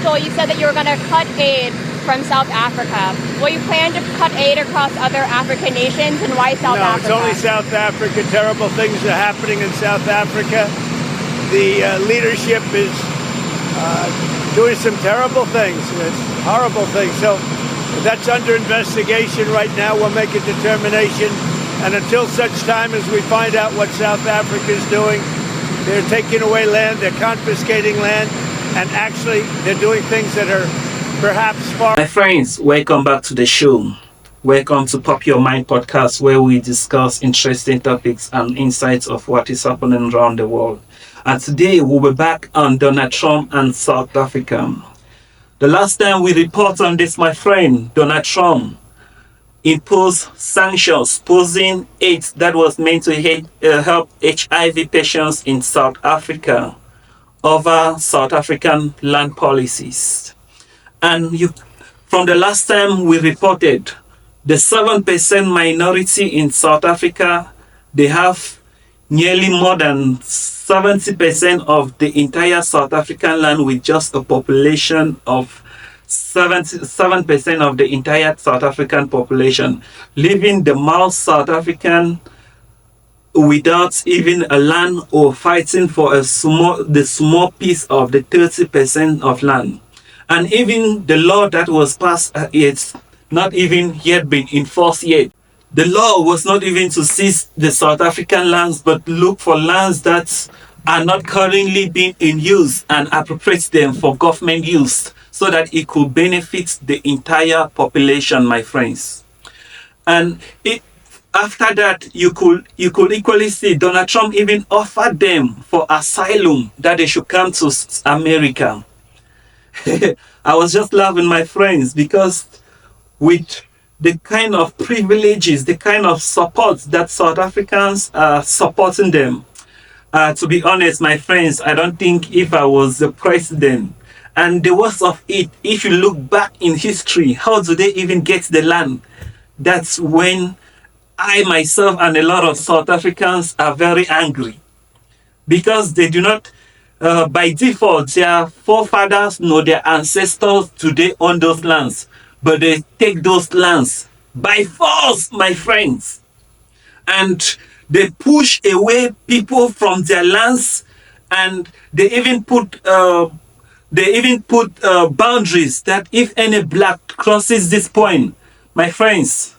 Council, you said that you were going to cut aid from South Africa. Will you plan to cut aid across other African nations, and why South Africa? No, it's only South Africa. Terrible things are happening in South Africa. The leadership is doing some terrible things. It's horrible things. So that's under investigation right now. We'll make a determination. And until such time as we find out what South Africa is doing, they're taking away land, they're confiscating land, and actually they're doing things that are perhaps far. My friends, welcome back to the show. Welcome to Pop Your Mind podcast, where we discuss interesting topics and insights of what is happening around the world. And today we'll be back on Donald Trump and South Africa. The last time we report on this, my friend, Donald Trump imposed sanctions posing aid that was meant to help HIV patients in South Africa over South African land policies. And from the last time we reported, the 7% minority in South Africa, they have nearly more than 70% of the entire South African land, with just a population of 7% of the entire South African population, leaving the most South African without even a land or fighting for the small piece of the 30% of land. And even the law that was passed, it's not even yet been enforced yet. The law was not even to seize the South African lands, but look for lands that are not currently being in use and appropriate them for government use, so that it could benefit the entire population, my friends. And after that, you could equally see Donald Trump even offered them for asylum, that they should come to America. I was just laughing, my friends, because with the kind of privileges, the kind of support that South Africans are supporting them, to be honest, my friends, I don't think if I was the president, and the worst of it, if you look back in history, how do they even get the land? That's when I myself and a lot of South Africans are very angry, because they do not, by default, their forefathers nor their ancestors today own those lands, but they take those lands by force, my friends, and they push away people from their lands, and they even put boundaries that if any black crosses this point, my friends,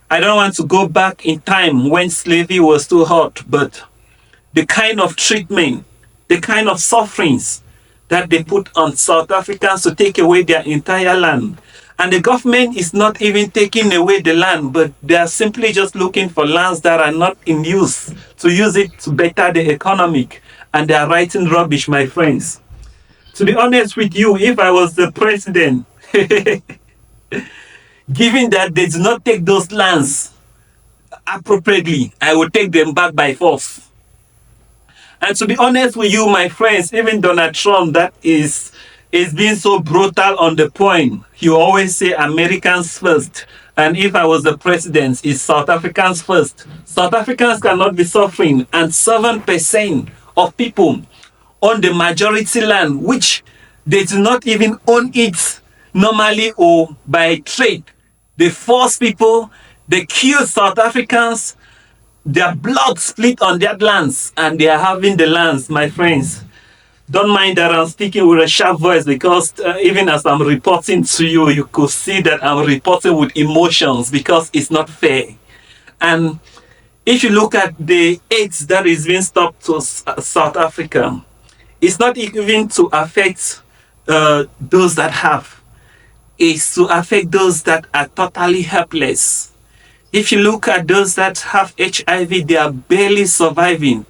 I don't want to go back in time when slavery was too hot, but the kind of treatment, the kind of sufferings that they put on South Africans to take away their entire land. And the government is not even taking away the land, but they are simply just looking for lands that are not in use, to use it to better the economic. And they are writing rubbish, my friends. To be honest with you, if I was the president, given that they do not take those lands appropriately, I would take them back by force. And to be honest with you, my friends, even Donald Trump, that is being so brutal on the point. He always say Americans first. And if I was the president, it's South Africans first. South Africans cannot be suffering. And 7% of people on the majority land, which they do not even own it normally or by trade. They force people, they kill South Africans, their blood split on their lands, and they are having the lands, my friends. Don't mind that I'm speaking with a sharp voice, because even as I'm reporting to you, you could see that I'm reporting with emotions, because it's not fair. And if you look at the aid that is being stopped to South Africa, it's not even to affect those that have. It's to affect those that are totally helpless. If you look at those that have HIV, they are barely surviving.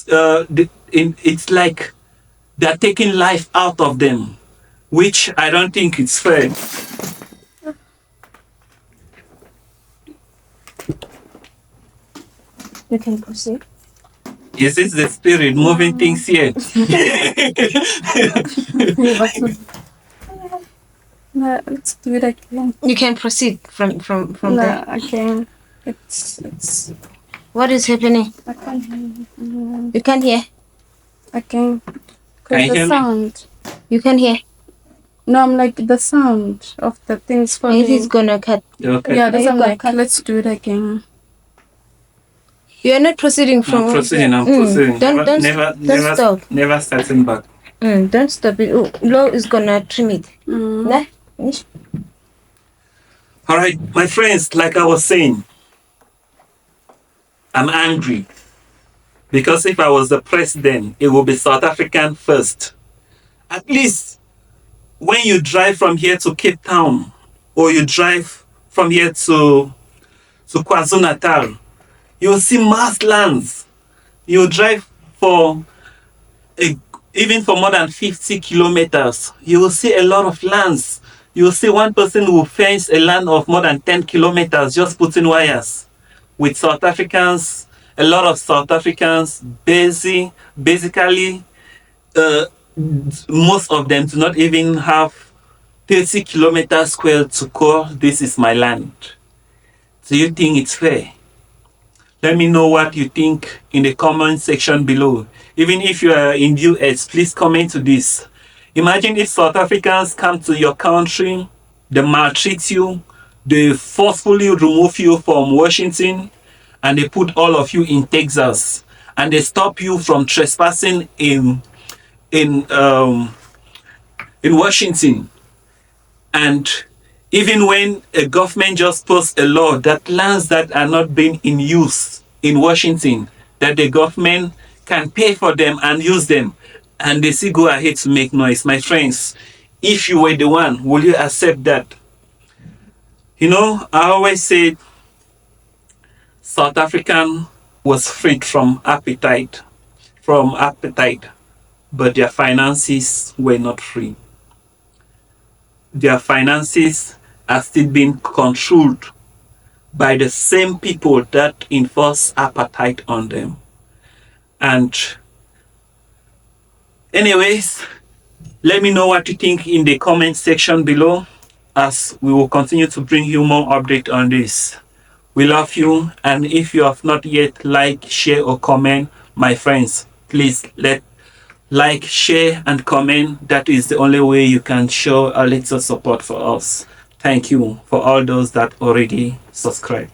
It's like they're taking life out of them, which I don't think it's fair. You can proceed. Is this the spirit moving things here? No, let's do it again. You can proceed from No, there. I can't. It's. What is happening? I can't hear. You can hear. I can't. Can you Because the hear me? sound. You can hear. No, I'm like the sound of the things falling. It is gonna cut. Okay. Yeah, that's Are I'm you like, gonna cut? let's do it again. You're not proceeding from. I'm proceeding. Don't stop. Never starting back. Don't stop it. Oh, Law is gonna trim it. Nah, finish. All right, my friends, like I was saying, I'm angry because if I was the president, it would be South African first. At least when you drive from here to Cape Town or you drive from here to KwaZulu-Natal, you'll see mass lands. You drive for even for more than 50 kilometers, you will see a lot of lands. You will see one person who fence a land of more than 10 kilometers just putting wires. With South Africans, a lot of South Africans, basically, most of them do not even have 30 kilometers square to call this is my land. Do you think it's fair? Let me know what you think in the comment section below. Even if you are in US, please comment to this. Imagine if South Africans come to your country, they maltreat you, they forcefully remove you from Washington, and they put all of you in Texas, and they stop you from trespassing in Washington. And even when a government just posts a law that lands that are not being in use in Washington, that the government can pay for them and use them, and they still go ahead to make noise. My friends, if you were the one, will you accept that? You know, I always say South African was freed from appetite, but their finances were not free. Their finances are still being controlled by the same people that enforce apartheid on them. And anyways, let me know what you think in the comment section below, as we will continue to bring you more update on this. We love you, and if you have not yet like, share or comment, my friends, please like, share and comment. That is the only way you can show a little support for us. Thank you for all those that already subscribe.